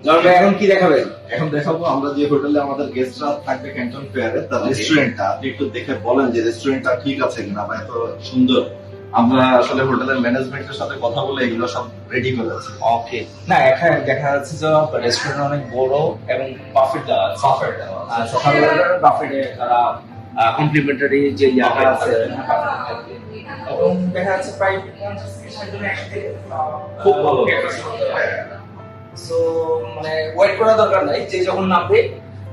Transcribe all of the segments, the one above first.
জল ভাই এখন কি দেখাবেন? এখন দেখাবো আমরা যে হোটেলে আমাদের গেস্টরা থাকবে ক্যান্টন ফেয়ারে তার রেস্টুরেন্টটা। আপনি একটু দেখে বলেন যে রেস্টুরেন্টটা ঠিক আছে কিনা বা এত সুন্দর। আমরা আসলে হোটেলের ম্যানেজমেন্টের সাথে কথা বলে এগুলো সব রেডি করে আছি। ওকে, না এখানে দেখা যাচ্ছে যে রেস্টুরেন্ট অনেক বড় এবং বাফেট দেওয়া আছে। বাফেট আর সকালবেলার বাফেটে তারা কমপ্লিমেন্টারি যে ইয়াটা আছে এবং দেখা যাচ্ছে প্রায় 50-60 জন একসাথে খুব ভালো। সো মানে ওয়েট করার দরকার নাই, যে যখন নামবে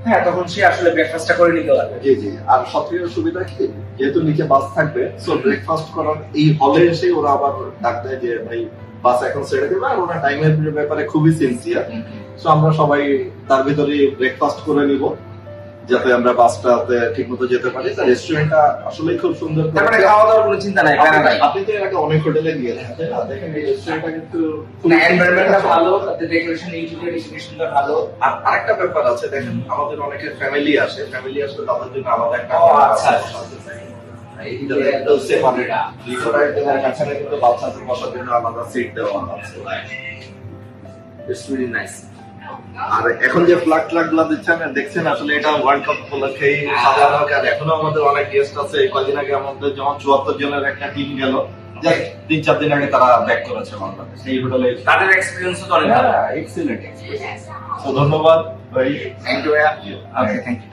হ্যাঁ তখন সে আসলে ব্রেকফাস্টটা করে নিতে পারবে। জি জি। আর সবথেকে সুবিধা কি, যেহেতু নিচে বাস থাকবে, সো ব্রেকফাস্ট করার এই হলে এসে ওরা আবার ডাক দেয় যে ভাই বাস এখন ছেড়ে দেবে। আর ওরা টাইমের ব্যাপারে খুবই সিনসিয়ার। সো আমরা সবাই তার ভিতরে ব্রেকফাস্ট করে নিব যাতে আমরা বাসটাতে ঠিক মতো যেতে পারি। তার রেস্টুরেন্টটা আসলে খুব সুন্দর। তারপরে খাওয়া দাওয়ার কোনো চিন্তা নাই, প্যারা নাই। আপনি তো এর আগে অনেক হোটেলে গিয়েছেন তাই না? দেখেন এই রেস্টুরেন্টটা কিন্তু না এনভায়রনমেন্টটা ভালো, তাতে ডেকোরেশন ইন্টেরিয়র ডেকোরেশনটা ভালো। আর আরেকটা ব্যাপার আছে, দেখেন আমাদের অনেকের ফ্যামিলি আসে তাদের জন্য আলাদা একটা ও, আচ্ছা। একদম সেপারেট এখানে কিন্তু বাচ্চাদের বসার জন্য আলাদা সিট দেওয়া আছে। It's really nice. আর এখন যে ফ্ল্যাগ গুলো দিচ্ছেন দেখছেন, আসলে এটা ওয়ার্ল্ড কাপ উপলক্ষেই সাজানো। আর এখনো আমাদের অনেক গেস্ট আছে। কয়েকদিন আগে আমাদের যেমন 74 জনের একটা টিম গেল, 3-4 দিন আগে তারা ব্যাক করেছে বাংলাদেশ এই হোটেলে। তাদের এক্সপেরিয়েন্স তো অনেক ভালো। এক্সিলেন্ট। তো ধন্যবাদ ভাই। Thank you. Okay, thank you.